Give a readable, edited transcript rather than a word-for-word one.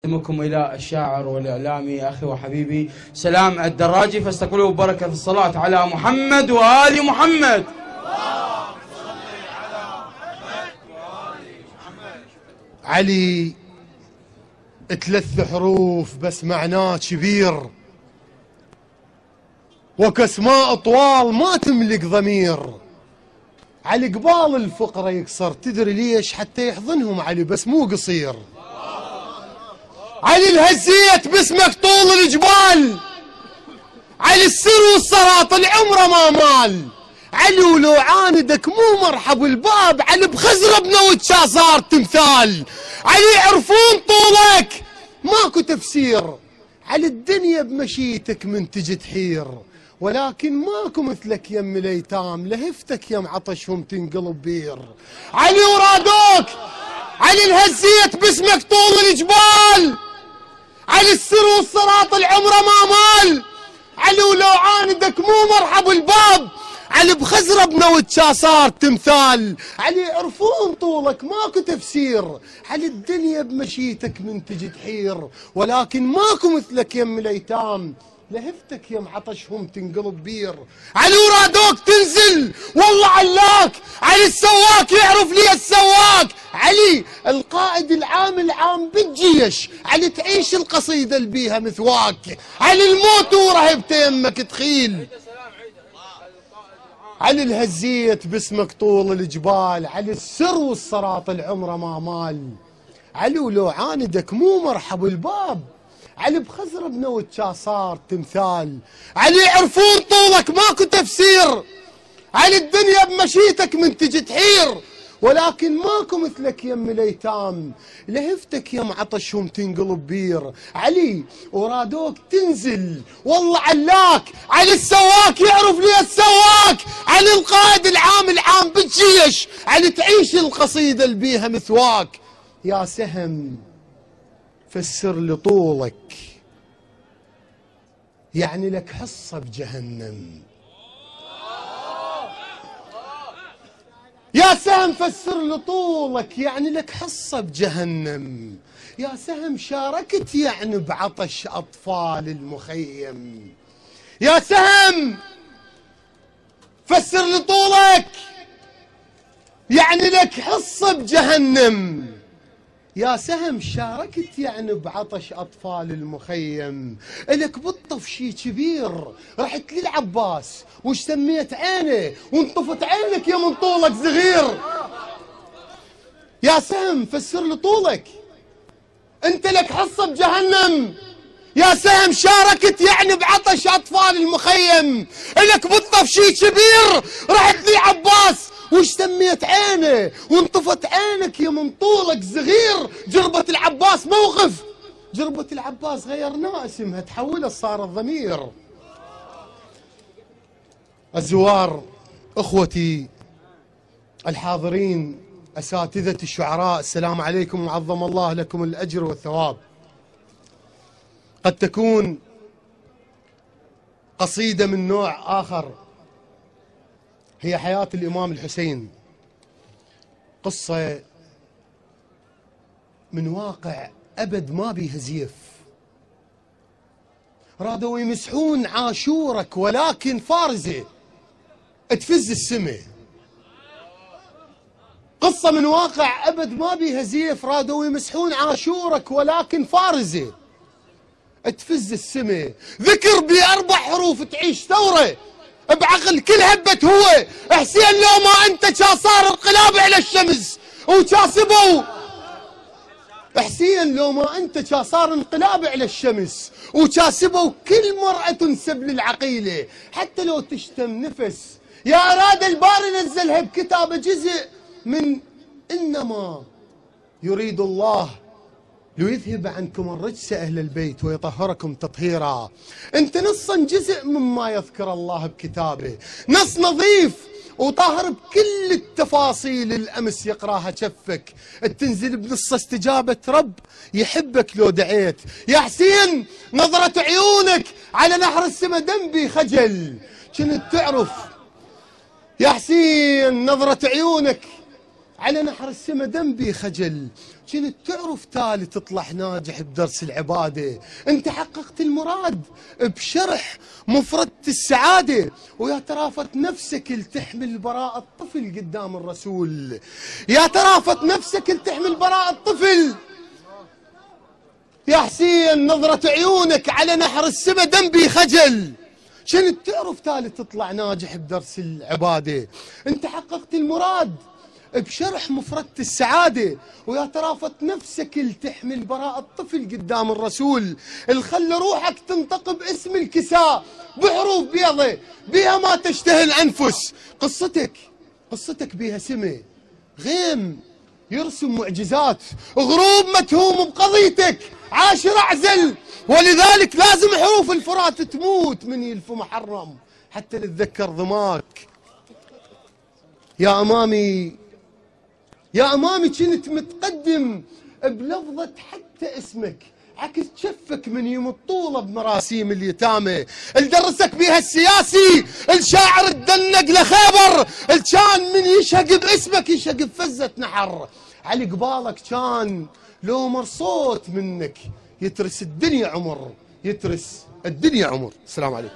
أقدمكم إلى الشاعر والإعلامي أخي وحبيبي سلام الدراجي، فاستقبلوا بركة الصلاة على محمد وآل محمد. علي 3 حروف بس معناه كبير، وكاسماء طوال ما تملك ضمير. علي قبال الفقرة يكسر، تدري ليش؟ حتى يحضنهم علي بس مو قصير. علي الهزيت باسمك طول الجبال، علي السر والصراط العمره ما مال. علي ولو عاندك مو مرحب الباب، علي بخزرة بنوتشا صار تمثال. علي يعرفون طولك ماكو تفسير، علي الدنيا بمشيتك من تجي تحير. ولكن ماكو مثلك يم الايتام، لهفتك يم عطشهم تنقلب بير. علي ورادوك، علي الهزيت باسمك طول الجبال، علي السر والصراط العمره ما مال. علي ولو عاندك مو مرحب الباب، علي بخزرة بنوتشا صار تمثال. علي يعرفون طولك ماكو تفسير، علي الدنيا بمشيتك من تجي تحير. ولكن ماكو مثلك يم الايتام، لهفتك يم عطشهم تنقلب بير. علي ورادوك تنزل والله علاك، علي السواك يعرف لي السواك. علي القائد العام بالجيش، علي تعيش القصيدة اللي بيها مثواك. علي الموت ورهبته يمك تخيل. علي الهزيت باسمك طول الجبال، علي السر والصراط العمره ما مال. علي ولو عاندك مو مرحب الباب، علي بخزرة بنوتشا صار تمثال. علي يعرفون طولك ماكو تفسير، علي الدنيا بمشيتك من تجي تحير. ولكن ماكو مثلك يم الايتام، لهفتك يم عطشهم تنقلب بير. علي ورادوك تنزل والله علاك، علي السواك يعرف لي السواك. علي القائد العام بالجيش، علي تعيش القصيدة اللي بيها مثواك. يا سهم فسر لي طولك، يعني لك حصة بجهنم. يا سهم فسر لي طولك، يعني لك حصة بجهنم. يا سهم شاركت يعني بعطش أطفال المخيم. يا سهم فسر لي طولك، يعني لك حصة بجهنم. يا سهم شاركت يعني بعطش أطفال المخيم. إلك بالطف شي كبير، رحت للعباس وش سميت عينه، وانطفت عينك يا من طولك صغير. يا سهم فسر لي طولك، انت لك حصة بجهنم. يا سهم شاركت يعني بعطش أطفال المخيم. إلك بالطف شي كبير، رحت للعباس وش سميت عينه، وانطفت عينك يا من طولك صغير. جربة العباس موقف، جربة العباس غيرنا اسمها تحولت صار الضمير. الزوار، اخوتي الحاضرين، اساتذة الشعراء، السلام عليكم وعظم الله لكم الاجر والثواب. قد تكون قصيدة من نوع آخر، هي حياة الإمام الحسين، قصة من واقع أبد ما بيها زيف. رادوا يمسحون عاشورك ولكن فارزة تفز السماء. قصة من واقع أبد ما بيها زيف، رادوا يمسحون عاشورك ولكن فارزة تفز السماء. ذكر ب4 حروف تعيش ثورة بعقل كل هبت هو. حسين لو ما انت صار انقلاب على الشمس وشاسبوا. حسين لو ما انت صار انقلاب على الشمس وشاسبوا. كل مرأة تنسب للعقيلة حتى لو تشتم نفس. يا اراد الباري نزلها بكتابه جزء من انما يريد الله ليذهب عنكم الرجس أهل البيت ويطهركم تطهيرا. انت نصا جزء مما يذكر الله بكتابه، نص نظيف وطاهر بكل التفاصيل الأمس يقراها شفك. تنزل بنص استجابة رب يحبك لو دعيت. يا حسين نظرة عيونك على نهر السما دنبي خجل، كنت تعرف. يا حسين نظرة عيونك على نهر السما دنبي خجل، كنت تعرف تالي تطلع ناجح بدرس العبادة. انت حققت المراد بشرح مفردة السعادة، ويا ترافت نفسك لتحمل براءة الطفل قدام الرسول. يا ترافت نفسك لتحمل براءة الطفل. يا حسين نظرة عيونك على نحر السما دنبي خجل. كنت تعرف تالي تطلع ناجح بدرس العبادة. انت حققت المراد بشرح مفردة السعادة، ويا ترافت نفسك لتحمل براءة الطفل قدام الرسول. الخلي روحك تنطق باسم الكساء بحروف بيضة بيها ما تشتهي الأنفس. قصتك بيها سمة غيم يرسم معجزات، غروب متهوم بقضيتك، عاشر أعزل. ولذلك لازم حروف الفرات تموت من يلف محرم حتى نتذكر ضماك. يا أمامي كنت متقدم بلفظة حتى اسمك، عكس شفك من يوم الطولة بمراسيم اليتامى. الدرسك بيها السياسي الشاعر الدنق لخيبر، الكان من يشهق باسمك يشهق بفزة نحر. على قبالك كان لو مر صوت منك يترس الدنيا عمر، يترس الدنيا عمر. السلام عليكم.